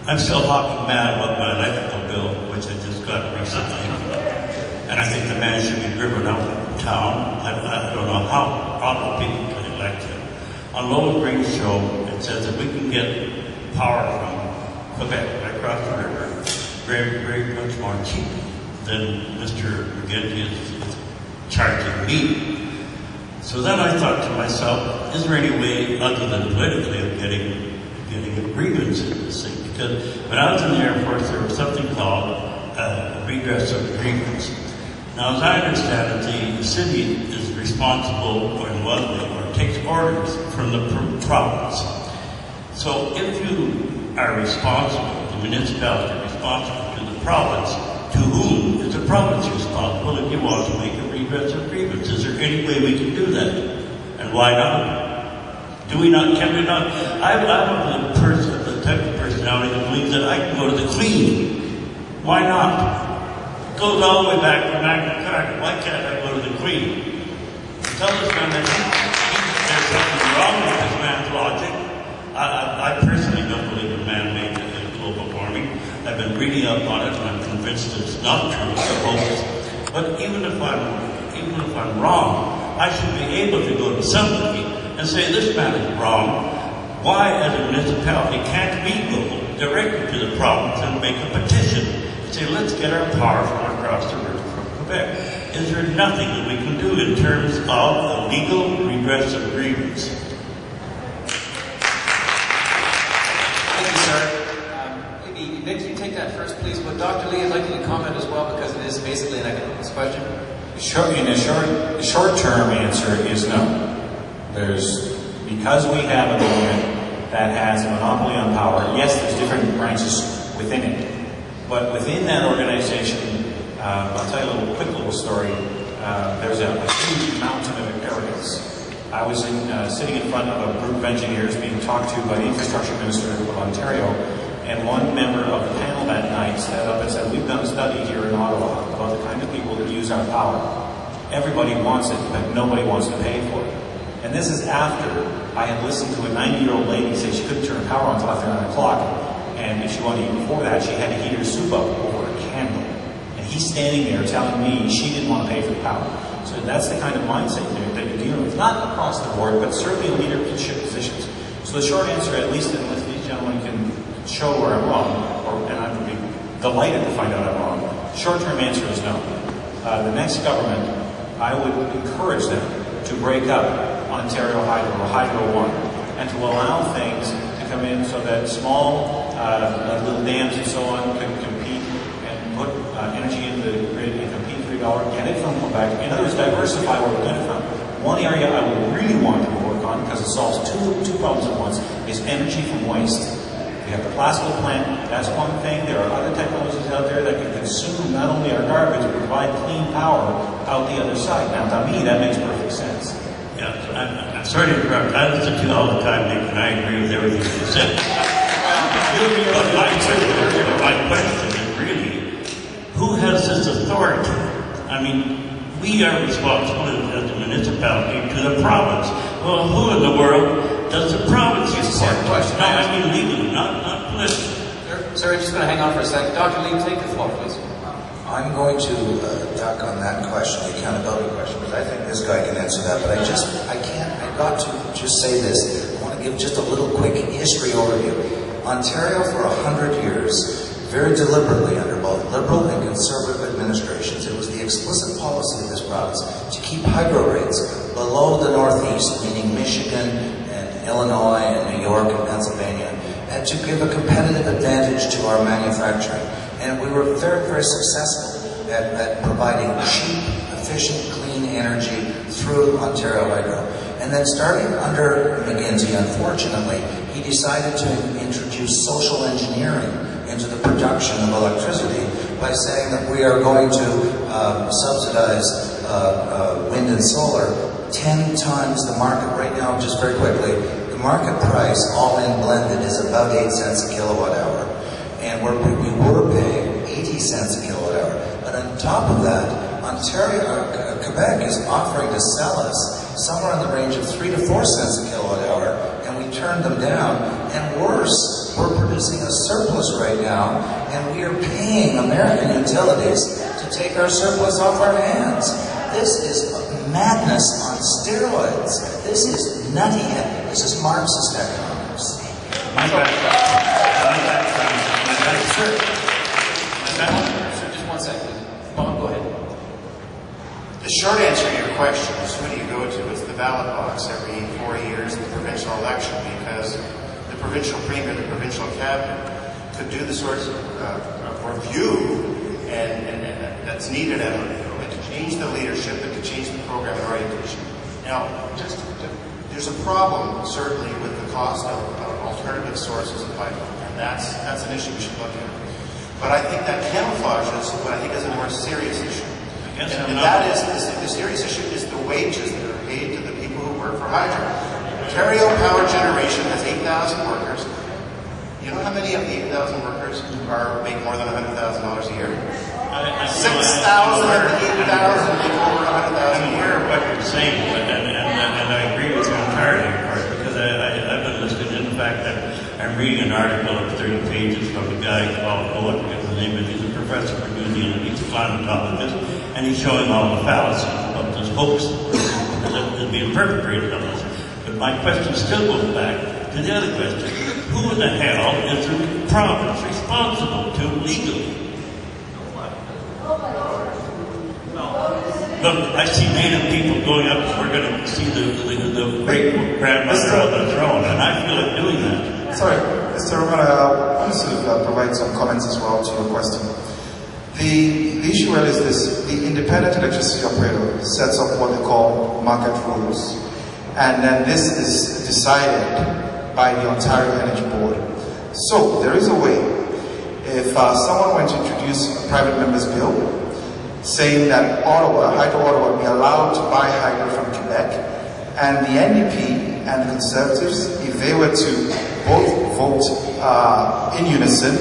I'm still hot and mad about my electrical bill, which I just got recently. And I think the man should be driven out of town. I don't know how other people can elect him. On Lower Green Show, it says that we can get power from Quebec, right across the river, very, very much more cheap than Mr. McGinty is charging me. So then I thought to myself, is there any way, other than politically, of getting agreements in this thing? Because when I was in the Air Force, there was something called redress of grievance. Now, as I understand it, the city is responsible for or takes orders from the province. So if you are responsible, the municipality is responsible to the province, to whom is the province responsible if you want to make a redress of grievance? Is there any way we can do that? And why not? Do we not, can we not? I'm the type of personality that believes that I can go to the Queen. Why not? It goes all the way back to Magna Carta. Why can't I go to the Queen? Tell this man that there's something wrong with this man's logic. I personally don't believe in man-made global warming. I've been reading up on it and I'm convinced it's not true, it's a hoax. But even if I'm wrong, I should be able to go to somebody and say, this man is wrong. Why, as a municipality, can't we go directly to the province and make a petition and say, let's get our power from across the river from Quebec? Is there nothing that we can do in terms of the legal redress of grievance? Thank you, sir. Maybe, Nick, you take that first, please. But Dr. Lee, I'd like you to comment as well, because it is basically an economics question. The short-term answer is no. Because we have a government that has a monopoly on power, yes, there's different branches within it. But within that organization, I'll tell you a quick little story. There's a huge mountain of arrogance. I was sitting in front of a group of engineers being talked to by the Infrastructure Minister of Ontario, and one member of the panel that night stood up and said, we've done a study here in Ottawa about the kind of people that use our power. Everybody wants it, but nobody wants to pay for it. And this is after I had listened to a 90-year-old lady say she couldn't turn power on until after 9 o'clock. And if she wanted to eat before that, she had to heat her soup up over a candle. And he's standing there telling me she didn't want to pay for the power. So that's the kind of mindset that you're dealing with. Not across the board, but certainly in leadership positions. So the short answer, at least unless these gentlemen can show where I'm wrong, and I would be delighted to find out I'm wrong, short-term answer is no. The next government, I would encourage them to break up Ontario Hydro or Hydro One, and to allow things to come in so that small little dams and so on can compete and put energy into the grid and compete for $1, get it from Quebec. In other words, diversify where we get it from. One area I would really want to work on, because it solves two problems at once, is energy from waste. We have the Plasco plant, that's one thing. There are other technologies out there that can consume not only our garbage, but provide clean power out the other side. Now, to me, that makes perfect sense. Yeah, I'm sorry to interrupt. I listen to you all the time, Nick, and I agree with everything you said. But my question is really, who has this authority? I mean, we are responsible as a municipality to the province. Well, who in the world does the province report to? No, I mean legally, not politically. Sir, I'm just going to hang on for a second. Dr. Lee, take the floor, please. I'm going to duck on that question, the accountability question, because I think this guy can answer that, but I've got to just say this. I want to give just a little quick history overview. Ontario, for 100 years, very deliberately under both Liberal and Conservative administrations, it was the explicit policy of this province to keep hydro rates below the Northeast, meaning Michigan and Illinois and New York and Pennsylvania, and to give a competitive advantage to our manufacturing. And we were very, very successful at providing cheap, efficient, clean energy through Ontario Hydro. And then starting under McGinty, unfortunately, he decided to introduce social engineering into the production of electricity by saying that we are going to subsidize wind and solar 10 times the market. Right now, just very quickly, the market price, all in blended, is about 8 cents a kilowatt hour. And we were paying 80 cents a kilowatt hour. But on top of that, Quebec is offering to sell us somewhere in the range of 3 to 4 cents a kilowatt hour, and we turned them down. And worse, we're producing a surplus right now, and we are paying American utilities to take our surplus off our hands. This is madness on steroids. This is nutty. This is Marxist economics. Sir, just 1 second. Bob, go ahead. The short answer to your question is who do you go to? It's the ballot box every 4 years in the provincial election, because the provincial premier, the provincial cabinet could do the sorts of review and that's needed at and to change the leadership and to change the program and orientation. Now, there's a problem certainly with the cost of alternative sources of hydro, and that's an issue we should look at. But I think that camouflages what I think is a more serious issue. And that is, the serious issue is the wages that are paid to the people who work for hydro. Ontario Power Generation has 8,000 workers. You know how many of the 8,000 workers make more than $100,000 a year? 6,000 of the 8,000 make over $100,000 a year. I'm aware of what you're saying, and I agree with you entirely, of course, because I've been listening. In fact, I'm reading an article of 30 pages from a guy called, I forget his name, but he's a professor from New Zealand. He's a climatologist, and he's showing all the fallacies of this hoax that is being perpetrated on us. But my question still goes back to the other question. Who in the hell is the province responsible to legally? Look, I see Native people going up, we're going to see the great grandmother on the throne, and I feel like doing that. Sorry, Mr. Romano, I want to provide some comments as well to your question. The issue really is this: the independent electricity operator sets up what they call market rules, and then this is decided by the Ontario Energy Board. So there is a way. If someone were to introduce a private member's bill saying that Hydro Ottawa would be allowed to buy hydro from Quebec, and the NDP and the Conservatives, if they were to both vote in unison,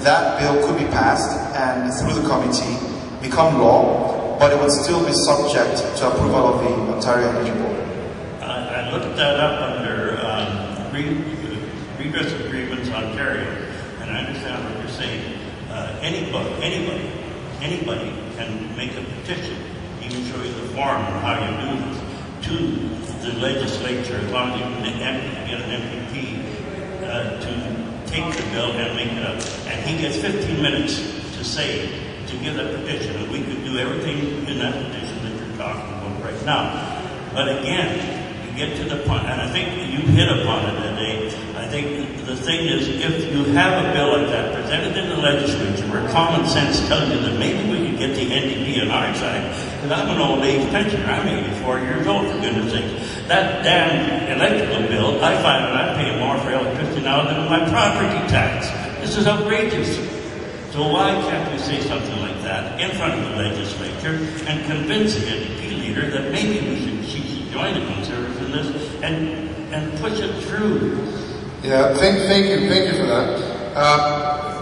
that bill could be passed and through the committee become law, but it would still be subject to approval of the Ontario Energy Board. I looked that up under Redress Agreements Ontario, and I understand what you're saying. Anybody can make a petition, even show you the form on how you do this, to the legislature, as long as you can get an MPP to take the bill and make it up. And he gets 15 minutes to give that petition, and we could do everything in that petition that you're talking about right now. But again, you get to the point, and I think you hit upon it today. I think the thing is, if you have a bill like that presented in the legislature where common sense tells you that maybe we could get the NDP on our side, because I'm an old age pensioner, I'm 84 years old, for goodness sakes. That damn electrical bill, I find that I'm paying more for electricity now than my property tax. This is outrageous. So why can't we say something like that in front of the legislature and convince the NDP leader that maybe she should join the Conservatives in this and push it through? Yeah, thank you for that.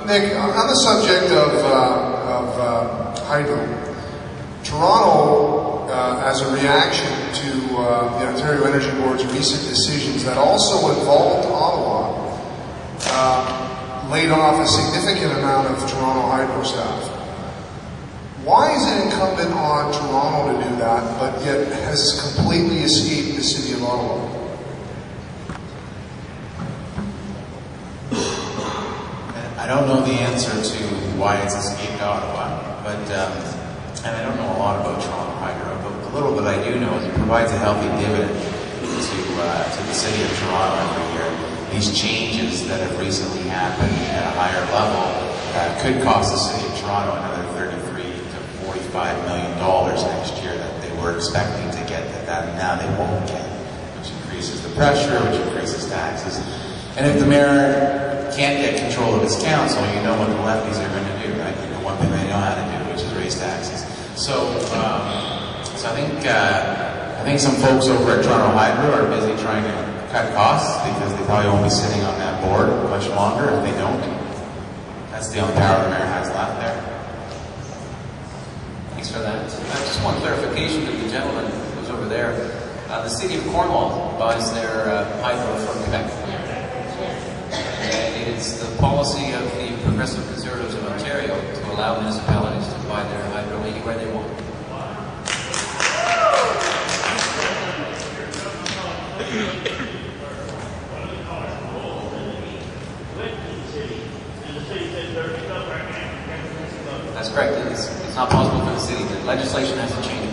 Nick, on the subject of hydro, Toronto, as a reaction to the Ontario Energy Board's recent decisions that also involved Ottawa, laid off a significant amount of Toronto hydro staff. Why is it incumbent on Toronto to do that, but yet has completely escaped the city of Ottawa? I don't know the answer to why it's escaped Ottawa, but and I don't know a lot about Toronto Hydro, but a little bit I do know is it provides a healthy dividend to the city of Toronto every year. These changes that have recently happened at a higher level could cost the city of Toronto another $33 to $45 million next year that they were expecting to get, that now they won't get, which increases the pressure, which increases taxes. And if the mayor can't get control of his council, you know what the lefties are going to do, right? You know one thing they know how to do, which is raise taxes. So I think some folks over at Toronto Hydro are busy trying to cut costs because they probably won't be sitting on that board much longer if they don't. That's the only power the mayor has left there. Thanks for that. Just one clarification to the gentleman who's over there. The city of Cornwall buys their hydro from Quebec. And state, it's the policy of the Progressive Conservatives of Ontario to allow municipalities to buy their hydro anywhere they want. That's correct. It's not possible for the city. The legislation has to change.